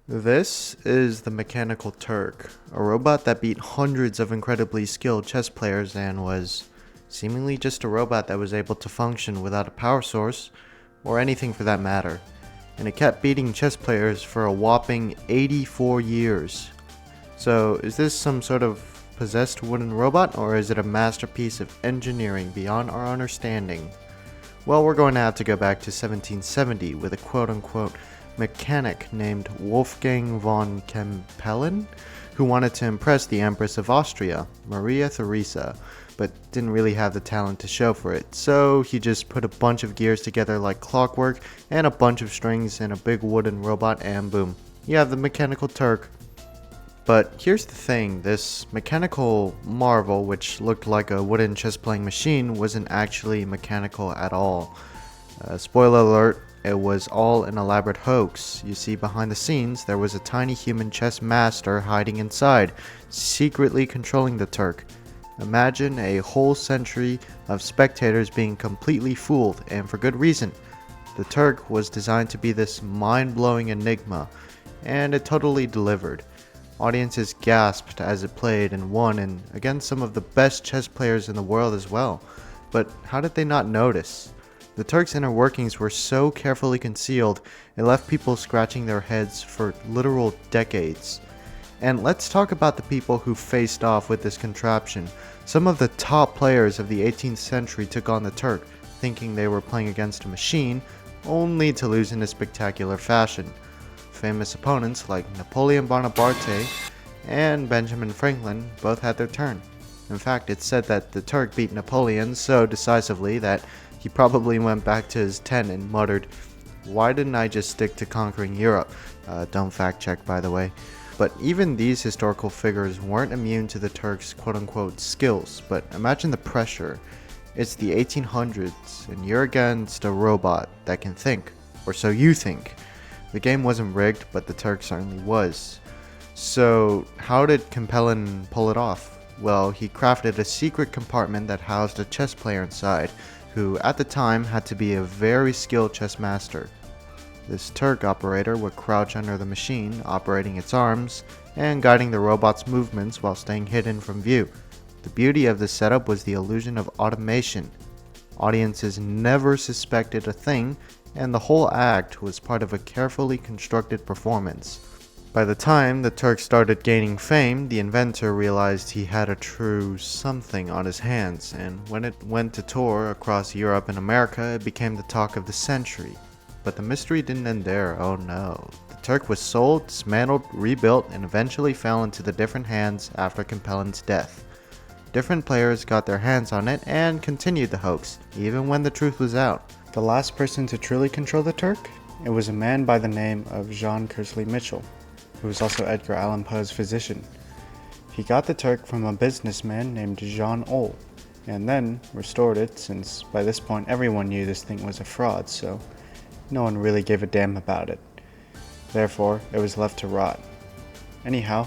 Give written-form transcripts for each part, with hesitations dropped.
This is the Mechanical Turk, a robot that beat hundreds of incredibly skilled chess players and was seemingly just a robot that was able to function without a power source, or anything for that matter. And it kept beating chess players for a whopping 84 years. So, is this some sort of possessed wooden robot, or is it a masterpiece of engineering beyond our understanding? Well, we're going to have to go back to 1770 with a quote-unquote mechanic named Wolfgang von Kempelen, who wanted to impress the Empress of Austria, Maria Theresa, but didn't really have the talent to show for it, so he just put a bunch of gears together like clockwork and a bunch of strings in a big wooden robot, and boom, you have the Mechanical Turk. But here's the thing, this mechanical marvel, which looked like a wooden chess-playing machine, wasn't actually mechanical at all. Spoiler alert, it was all an elaborate hoax. You see, behind the scenes, there was a tiny human chess master hiding inside, secretly controlling the Turk. Imagine a whole century of spectators being completely fooled, and for good reason. The Turk was designed to be this mind-blowing enigma, and it totally delivered. Audiences gasped as it played and won, and against some of the best chess players in the world as well. But how did they not notice? The Turk's inner workings were so carefully concealed, it left people scratching their heads for literal decades. And let's talk about the people who faced off with this contraption. Some of the top players of the 18th century took on the Turk, thinking they were playing against a machine, only to lose in a spectacular fashion. Famous opponents like Napoleon Bonaparte and Benjamin Franklin both had their turn. In fact, it's said that the Turk beat Napoleon so decisively that he probably went back to his tent and muttered, "Why didn't I just stick to conquering Europe?" Don't fact check, by the way. But even these historical figures weren't immune to the Turk's quote-unquote skills, but imagine the pressure. It's the 1800s, and you're against a robot that can think, or so you think. The game wasn't rigged, but the Turk certainly was. So, how did Kempelen pull it off? Well, he crafted a secret compartment that housed a chess player inside, who at the time had to be a very skilled chess master. This Turk operator would crouch under the machine, operating its arms, and guiding the robot's movements while staying hidden from view. The beauty of this setup was the illusion of automation. Audiences never suspected a thing, and the whole act was part of a carefully constructed performance. By the time the Turk started gaining fame, the inventor realized he had a true something on his hands, and when it went to tour across Europe and America, it became the talk of the century. But the mystery didn't end there, oh no. The Turk was sold, dismantled, rebuilt, and eventually fell into the different hands after Kempelen's death. Different players got their hands on it and continued the hoax, even when the truth was out. The last person to truly control the Turk? It was a man by the name of Jean Kersley Mitchell, who was also Edgar Allan Poe's physician. He got the Turk from a businessman named Jean Ohl, and then restored it, since by this point everyone knew this thing was a fraud, so no one really gave a damn about it. Therefore, it was left to rot. Anyhow,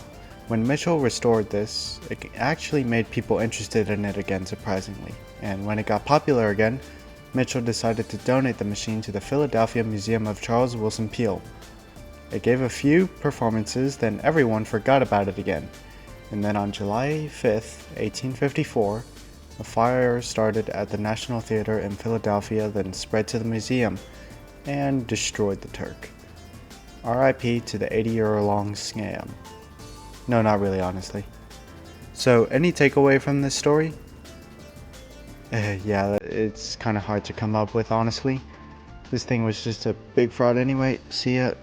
when Mitchell restored this, it actually made people interested in it again, surprisingly, and when it got popular again, Mitchell decided to donate the machine to the Philadelphia Museum of Charles Willson Peale. It gave a few performances, then everyone forgot about it again. And then on July 5th, 1854, a fire started at the National Theater in Philadelphia, then spread to the museum, and destroyed the Turk. RIP to the 80-year-long scam. No, not really, honestly. So, any takeaway from this story? Yeah, it's kind of hard to come up with, honestly. This thing was just a big fraud anyway. See ya.